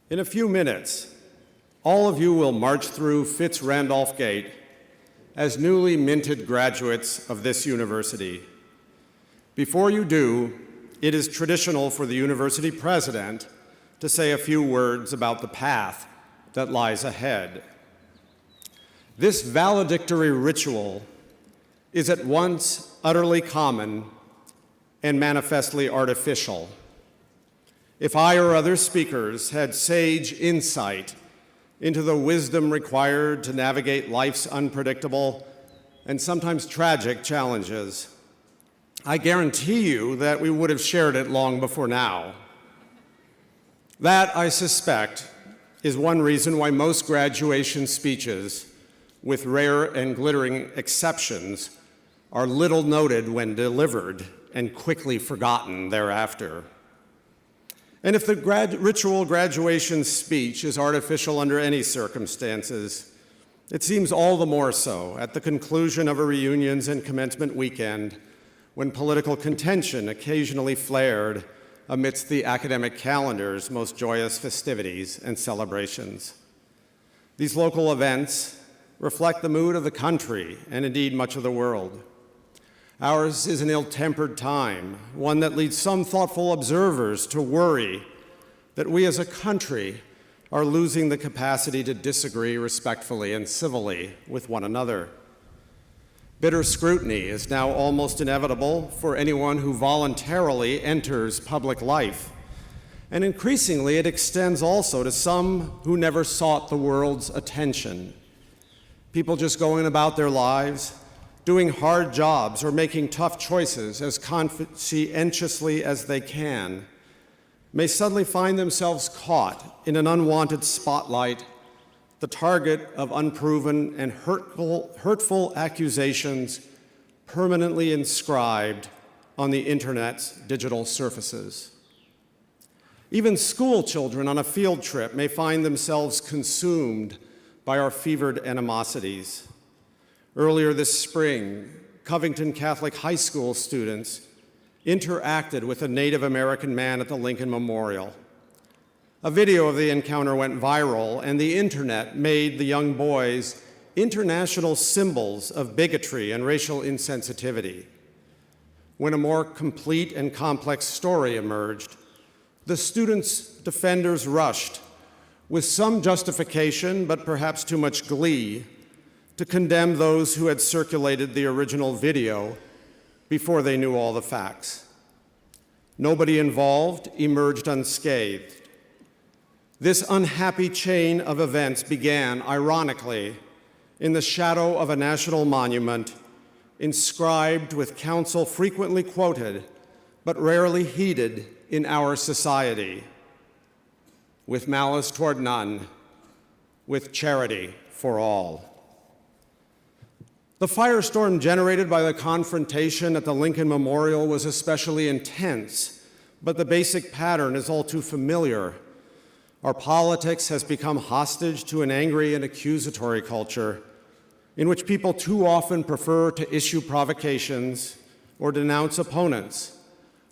In a few minutes, all of you will march through Fitz-Randolph Gate as newly minted graduates of this university. Before you do, it is traditional for the university president to say a few words about the path that lies ahead. This valedictory ritual is at once utterly common and manifestly artificial. If I or other speakers had sage insight into the wisdom required to navigate life's unpredictable and sometimes tragic challenges, I guarantee you that we would have shared it long before now. That, I suspect, is one reason why most graduation speeches, with rare and glittering exceptions, are little noted when delivered and quickly forgotten thereafter. And if the ritual graduation speech is artificial under any circumstances, it seems all the more so at the conclusion of a reunions and commencement weekend when political contention occasionally flared amidst the academic calendar's most joyous festivities and celebrations. These local events reflect the mood of the country and indeed much of the world. Ours is an ill-tempered time, one that leads some thoughtful observers to worry that we as a country are losing the capacity to disagree respectfully and civilly with one another. Bitter scrutiny is now almost inevitable for anyone who voluntarily enters public life, and increasingly it extends also to some who never sought the world's attention. People just going about their lives, doing hard jobs or making tough choices as conscientiously as they can, may suddenly find themselves caught in an unwanted spotlight, the target of unproven and hurtful accusations permanently inscribed on the internet's digital surfaces. Even school children on a field trip may find themselves consumed by our fevered animosities. Earlier this spring, Covington Catholic High School students interacted with a Native American man at the Lincoln Memorial. A video of the encounter went viral, and the internet made the young boys international symbols of bigotry and racial insensitivity. When a more complete and complex story emerged, the students' defenders rushed, with some justification, but perhaps too much glee, to condemn those who had circulated the original video before they knew all the facts. Nobody involved emerged unscathed. This unhappy chain of events began, ironically, in the shadow of a national monument inscribed with counsel frequently quoted but rarely heeded in our society: with malice toward none, with charity for all. The firestorm generated by the confrontation at the Lincoln Memorial was especially intense, but the basic pattern is all too familiar. Our politics has become hostage to an angry and accusatory culture in which people too often prefer to issue provocations or denounce opponents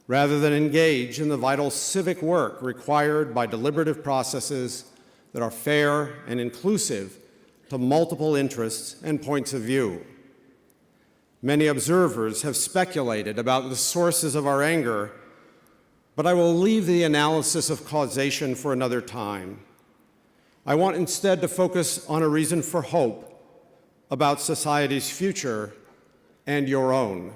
rather than engage in the vital civic work required by deliberative processes that are fair and inclusive to multiple interests and points of view. Many observers have speculated about the sources of our anger, but I will leave the analysis of causation for another time. I want instead to focus on a reason for hope about society's future and your own.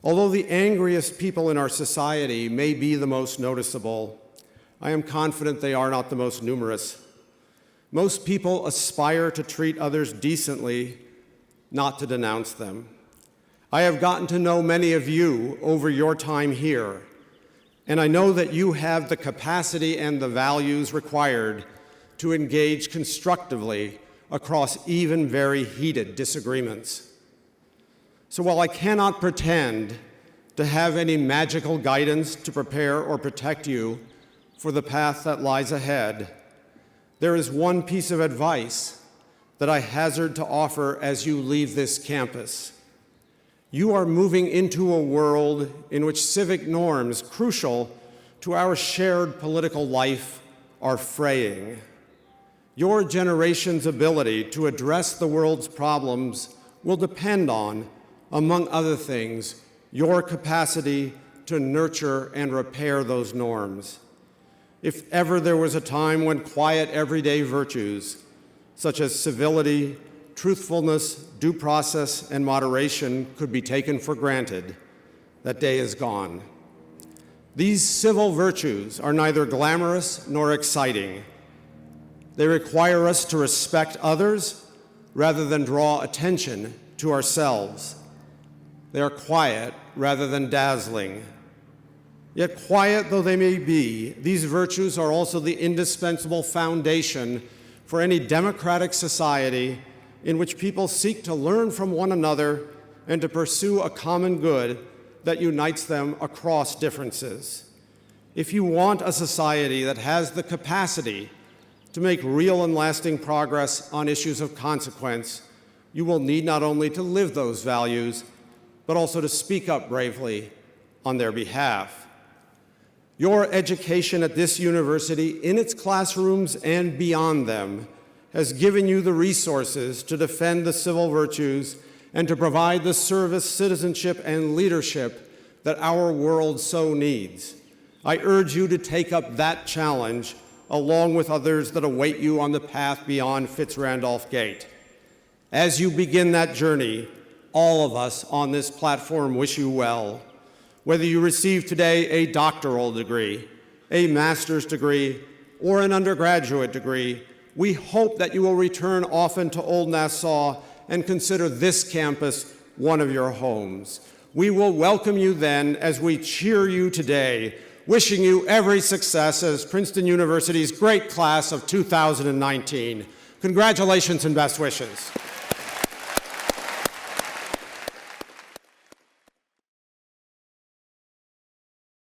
Although the angriest people in our society may be the most noticeable, I am confident they are not the most numerous. Most people aspire to treat others decently, not to denounce them. I have gotten to know many of you over your time here, and I know that you have the capacity and the values required to engage constructively across even very heated disagreements. So while I cannot pretend to have any magical guidance to prepare or protect you for the path that lies ahead, there is one piece of advice that I hazard to offer as you leave this campus. You are moving into a world in which civic norms crucial to our shared political life are fraying. Your generation's ability to address the world's problems will depend on, among other things, your capacity to nurture and repair those norms. If ever there was a time when quiet, everyday virtues, such as civility, truthfulness, due process, and moderation could be taken for granted, that day is gone. These civil virtues are neither glamorous nor exciting. They require us to respect others rather than draw attention to ourselves. They are quiet rather than dazzling. Yet quiet though they may be, these virtues are also the indispensable foundation for any democratic society in which people seek to learn from one another and to pursue a common good that unites them across differences. If you want a society that has the capacity to make real and lasting progress on issues of consequence, you will need not only to live those values, but also to speak up bravely on their behalf. Your education at this university, in its classrooms and beyond them, has given you the resources to defend the civil virtues and to provide the service, citizenship, and leadership that our world so needs. I urge you to take up that challenge along with others that await you on the path beyond Fitz-Randolph Gate. As you begin that journey, all of us on this platform wish you well. Whether you receive today a doctoral degree, a master's degree, or an undergraduate degree, we hope that you will return often to Old Nassau and consider this campus one of your homes. We will welcome you then as we cheer you today, wishing you every success as Princeton University's great class of 2019. Congratulations and best wishes.